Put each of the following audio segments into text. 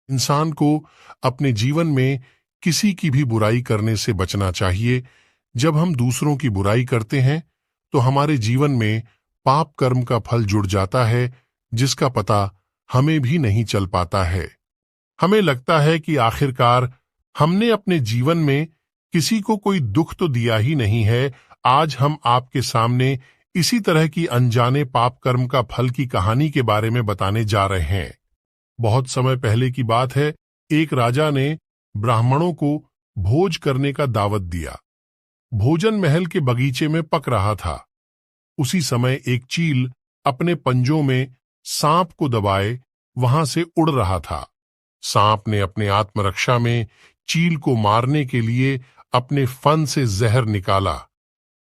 इंसान को अपने जीवन में किसी की भी बुराई करने से बचना चाहिए। जब हम दूसरों की बुराई करते हैं तो हमारे जीवन में पाप कर्म का फल जुड़ जाता है, जिसका पता हमें भी नहीं चल पाता है। हमें लगता है कि आखिरकार हमने अपने जीवन में किसी को कोई दुख तो दिया ही नहीं है। आज हम आपके सामने इसी तरह की अनजाने पाप कर्म का फल की कहानी के बारे में बताने जा रहे हैं। बहुत समय पहले की बात है, एक राजा ने ब्राह्मणों को भोज करने का दावत दिया। भोजन महल के बगीचे में पक रहा था। उसी समय एक चील अपने पंजों में सांप को दबाए वहां से उड़ रहा था। सांप ने अपने आत्मरक्षा में चील को मारने के लिए अपने फन से जहर निकाला।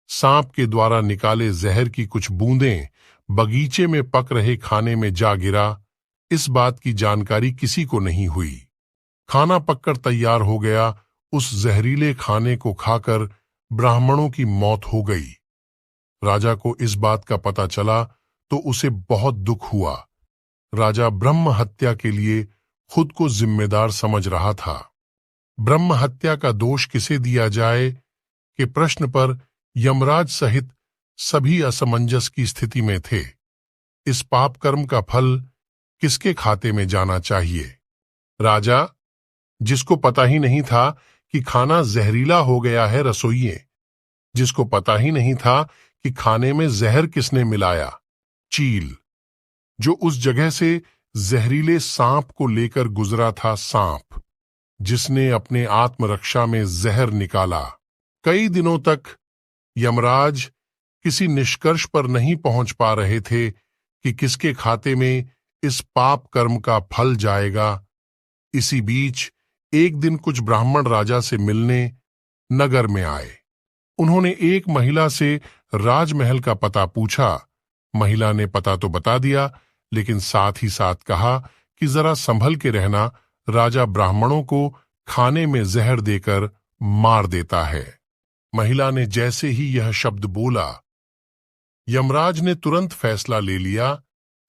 सांप के द्वारा निकाले जहर की कुछ बूंदें बगीचे में पक रहे खाने में जा गिरा। इस बात की जानकारी किसी को नहीं हुई। खाना पककर तैयार हो गया। उस जहरीले खाने को खाकर ब्राह्मणों की मौत हो गई। राजा को इस बात का पता चला तो उसे बहुत दुख हुआ। राजा ब्रह्म हत्या के लिए खुद को जिम्मेदार समझ रहा था। ब्रह्म हत्या का दोष किसे दिया जाए के प्रश्न पर यमराज सहित सभी असमंजस की स्थिति में थे। इस पाप कर्म का फल किसके खाते में जाना चाहिए? राजा, जिसको पता ही नहीं था कि खाना जहरीला हो गया है, रसोइये, जिसको पता ही नहीं था कि खाने में जहर किसने मिलाया, चील, जो उस जगह से जहरीले सांप को लेकर गुजरा था, सांप, जिसने अपने आत्मरक्षा में जहर निकाला। कई दिनों तक यमराज किसी निष्कर्ष पर नहीं पहुंच पा रहे थे कि किसके खाते में इस पाप कर्म का फल जाएगा। इसी बीच एक दिन कुछ ब्राह्मण राजा से मिलने नगर में आए। उन्होंने एक महिला से राजमहल का पता पूछा। महिला ने पता तो बता दिया, लेकिन साथ ही साथ कहा कि जरा संभल के रहना, राजा ब्राह्मणों को खाने में जहर देकर मार देता है। महिला ने जैसे ही यह शब्द बोला, यमराज ने तुरंत फैसला ले लिया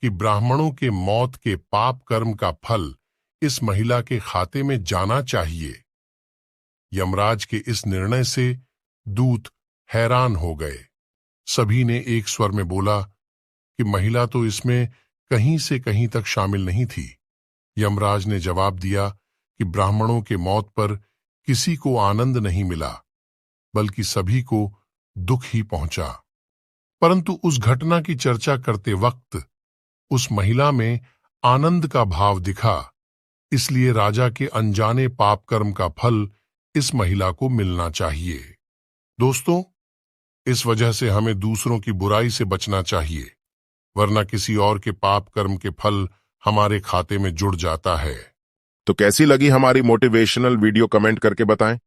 कि ब्राह्मणों के मौत के पाप कर्म का फल इस महिला के खाते में जाना चाहिए। यमराज के इस निर्णय से दूत हैरान हो गए। सभी ने एक स्वर में बोला कि महिला तो इसमें कहीं से कहीं तक शामिल नहीं थी। यमराज ने जवाब दिया कि ब्राह्मणों के मौत पर किसी को आनंद नहीं मिला, बल्कि सभी को दुख ही पहुंचा। परंतु उस घटना की चर्चा करते वक्त उस महिला में आनंद का भाव दिखा, इसलिए राजा के अनजाने पाप कर्म का फल इस महिला को मिलना चाहिए। दोस्तों, इस वजह से हमें दूसरों की बुराई से बचना चाहिए, वरना किसी और के पाप कर्म के फल हमारे खाते में जुड़ जाता है। तो कैसी लगी हमारी मोटिवेशनल वीडियो कमेंट करके बताएं,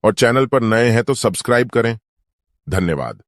और चैनल पर नए हैं तो सब्सक्राइब करें। धन्यवाद।